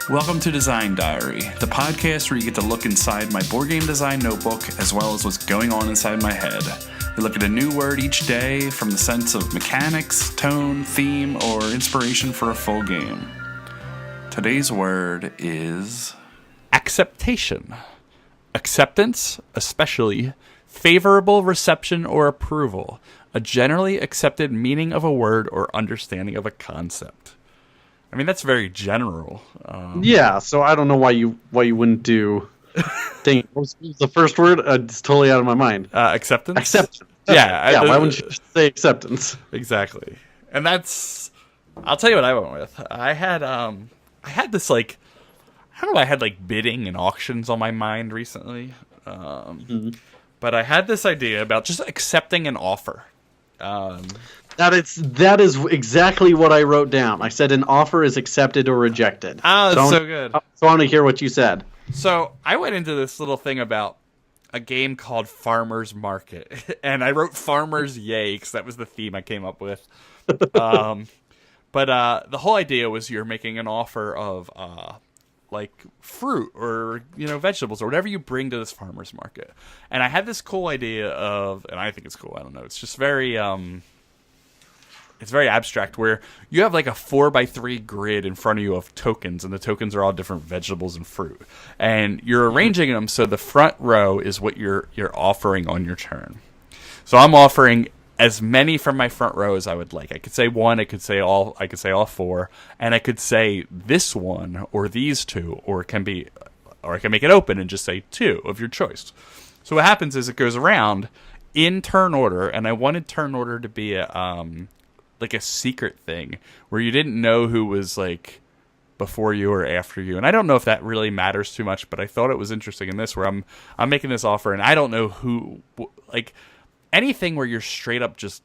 Welcome to Design Diary, the podcast where you get to look inside my board game design notebook as well as what's going on inside my head. We look at a new word each day from the sense of mechanics, tone, theme, or inspiration for a full game. Today's word is acceptation. Acceptance, especially favorable reception or approval, a generally accepted meaning of a word or understanding of a concept. I mean, that's very general. Yeah, so I don't know why you wouldn't do. Dang, what was the first word? It's totally out of my mind. Acceptance. Acceptance. Yeah. Why wouldn't you just say acceptance? Exactly. And that's. I'll tell you what I went with. I had this like. I don't know. I had like bidding and auctions on my mind recently. But I had this idea about just accepting an offer. That is exactly what I wrote down. I said an offer is accepted or rejected. Oh, that's so good. So I want to hear what you said. So I went into this little thing about a game called Farmer's Market, and I wrote Farmer's Yay because that was the theme I came up with. But the whole idea was you're making an offer of like fruit or vegetables or whatever you bring to this farmer's market. And I had this cool idea of, and I think it's cool, I don't know, it's just very it's very abstract, where you have like a 4x3 grid in front of you of tokens, and the tokens are all different vegetables and fruit, and you're arranging them so the front row is what you're offering on your turn. So I'm offering as many from my front row as I would like. I could say one, I could say all four, and I could say this one or these two, or I can make it open and just say two of your choice. So what happens is it goes around in turn order, and I wanted turn order to be like a secret thing where you didn't know who was like before you or after you. And I don't know if that really matters too much, but I thought it was interesting in this where I'm making this offer and I don't know who, like anything where you're straight up just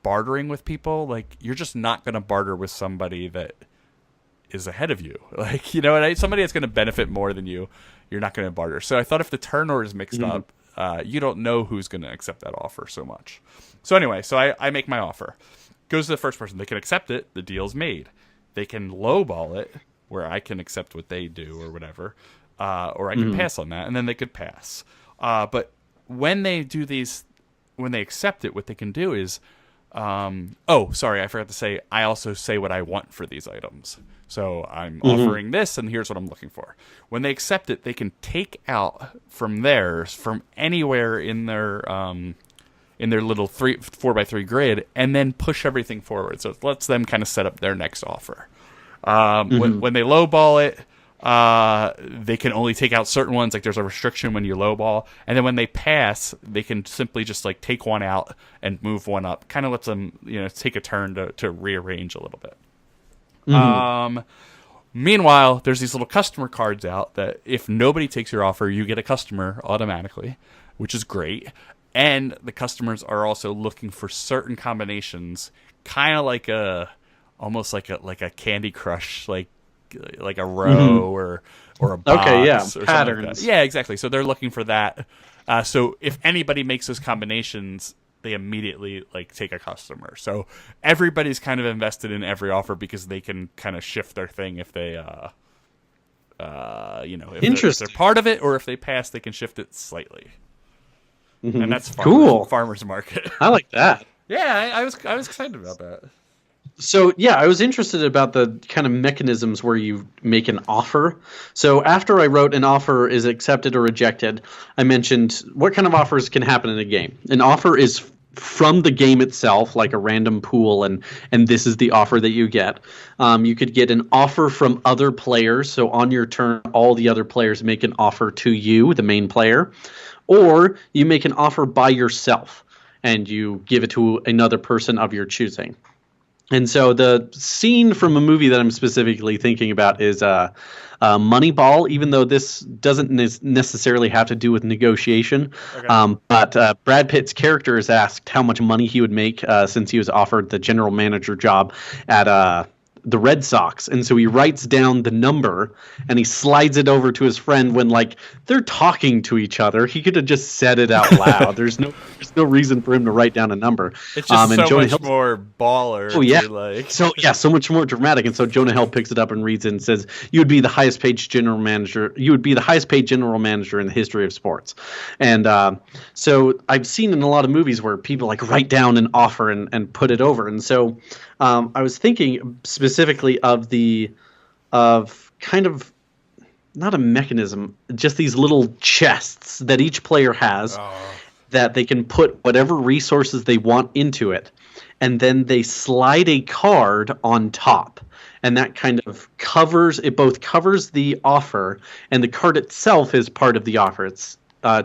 bartering with people, like you're just not going to barter with somebody that is ahead of you. Like, somebody that's going to benefit more than you, you're not going to barter. So I thought if the turn order is mixed up, you don't know who's going to accept that offer so much. So anyway, so I make my offer. Goes to the first person. They can accept it. The deal's made. They can lowball it, where I can accept what they do or whatever, or I can pass on that, and then they could pass. But when they do these, when they accept it, what they can do is, sorry, I forgot to say, I also say what I want for these items. So I'm offering this, and here's what I'm looking for. When they accept it, they can take out from theirs, from anywhere in their little 4x3 grid, and then push everything forward. So it lets them kind of set up their next offer. When they lowball it, they can only take out certain ones. Like there's a restriction when you lowball, and then when they pass, they can simply just like take one out and move one up. Kind of lets them take a turn to rearrange a little bit. Meanwhile, there's these little customer cards out that if nobody takes your offer, you get a customer automatically, which is great. And the customers are also looking for certain combinations, kind of like almost like a Candy Crush, like a row or a box. Okay, yeah, or patterns. Like that. Yeah, exactly. So they're looking for that. So if anybody makes those combinations, they immediately like take a customer. So everybody's kind of invested in every offer because they can kind of shift their thing if they, if they're part of it, or if they pass, they can shift it slightly. And that's farmer's market. I like that. Yeah, I was excited about that. So, yeah, I was interested about the kind of mechanisms where you make an offer. So after I wrote an offer is accepted or rejected, I mentioned what kind of offers can happen in a game. An offer is from the game itself, like a random pool, and this is the offer that you get. You could get an offer from other players. So on your turn, all the other players make an offer to you, the main player. Or you make an offer by yourself, and you give it to another person of your choosing. And so the scene from a movie that I'm specifically thinking about is Moneyball, even though this doesn't necessarily have to do with negotiation. Okay. But Brad Pitt's character is asked how much money he would make since he was offered the general manager job at the Red Sox, and so he writes down the number and he slides it over to his friend when like they're talking to each other. He could have just said it out loud. There's no reason for him to write down a number. It's just and so Jonah much Hill, more baller. Oh yeah, Like... so much more dramatic. And so Jonah Hill picks it up and reads it and says, "You would be the highest paid general manager. You would be the highest paid general manager in the history of sports." And so I've seen in a lot of movies where people like write down an offer and put it over. And so I was thinking specifically of kind of not a mechanism, just these little chests that each player has that they can put whatever resources they want into it, and then they slide a card on top. And that kind of covers the offer, and the card itself is part of the offer. It's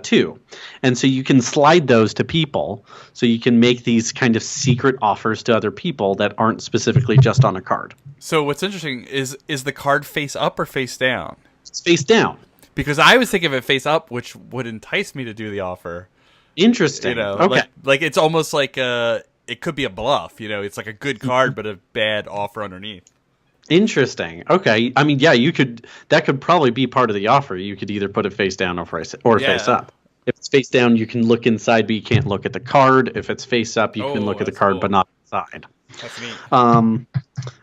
too. And so you can slide those to people. So you can make these kind of secret offers to other people that aren't specifically just on a card. So what's interesting is the card face up or face down? It's face down. Because I was thinking of it face up, which would entice me to do the offer. Interesting. You know, okay. like it's almost like it could be a bluff. You know, it's like a good card, but a bad offer underneath. Interesting. Okay. I mean, yeah, that could probably be part of the offer. You could either put it face down or face up. If it's face down, you can look inside, but you can't look at the card. If it's face up, you can look at the card, but not inside. That's neat.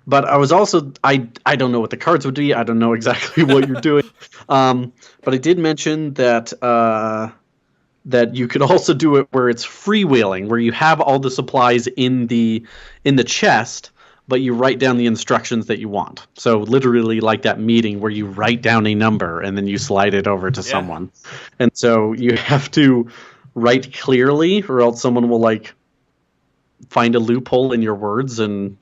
But I was also I don't know what the cards would be. I don't know exactly what you're doing. But I did mention that that you could also do it where it's freewheeling, where you have all the supplies in the chest, but you write down the instructions that you want. So literally like that meeting where you write down a number and then you slide it over to someone. And so you have to write clearly, or else someone will like find a loophole in your words and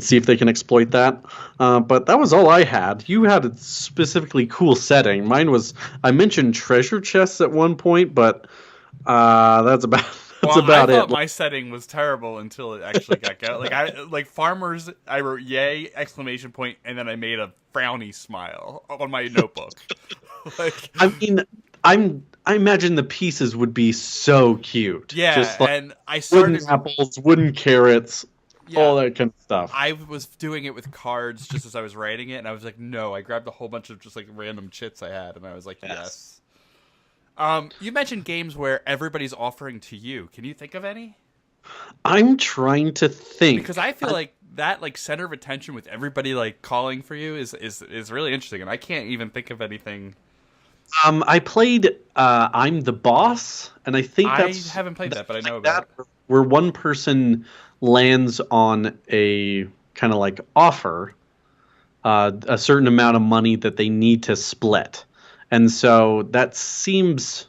see if they can exploit that. But that was all I had. You had a specifically cool setting. Mine was, I mentioned treasure chests at one point, but that's about I thought it. My setting was terrible until it actually got going. Like farmers, I wrote "yay!" exclamation point, and then I made a frowny smile on my notebook. I mean, I imagine the pieces would be so cute. Yeah, just like and I started wooden apples, wooden carrots, all that kind of stuff. I was doing it with cards just as I was writing it, and I was like, no. I grabbed a whole bunch of just like random chits I had, and I was like, yes. You mentioned games where everybody's offering to you. Can you think of any? I'm trying to think, because I feel like that like center of attention with everybody like calling for you is really interesting, and I can't even think of anything. I played I'm the Boss, and I think I haven't played that, but I know about it. Where one person lands on a kind of like offer, a certain amount of money that they need to split. And so it seems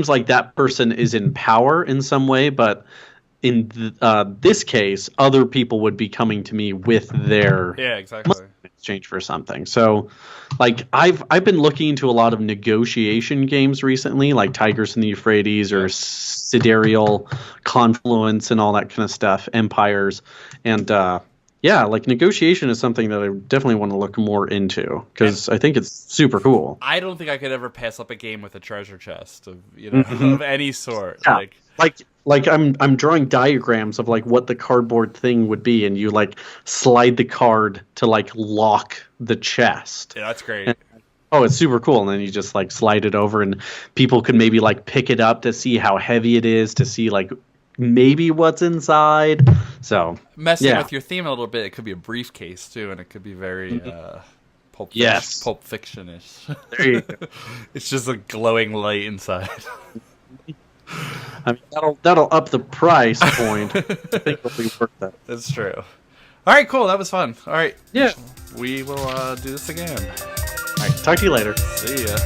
like that person is in power in some way, but in this case, other people would be coming to me with their exactly money in exchange for something. So, like I've been looking into a lot of negotiation games recently, like Tigers in the Euphrates or Sidereal Confluence and all that kind of stuff, Empires, and like negotiation is something that I definitely want to look more into because I think it's super cool. I don't think I could ever pass up a game with a treasure chest of of any sort. Yeah. Like I'm drawing diagrams of like what the cardboard thing would be, and you like slide the card to like lock the chest. Yeah, that's great. And, it's super cool. And then you just like slide it over, and people could maybe like pick it up to see how heavy it is, to see like maybe what's inside. So messing with your theme a little bit, it could be a briefcase too, and it could be very Pulp Fiction-ish. There you go. It's just a glowing light inside. I mean, that'll up the price point. I think it'll be worth that. That's true. All right, cool. That was fun. All right. Yeah. We will do this again. All right. Talk to you later. See ya.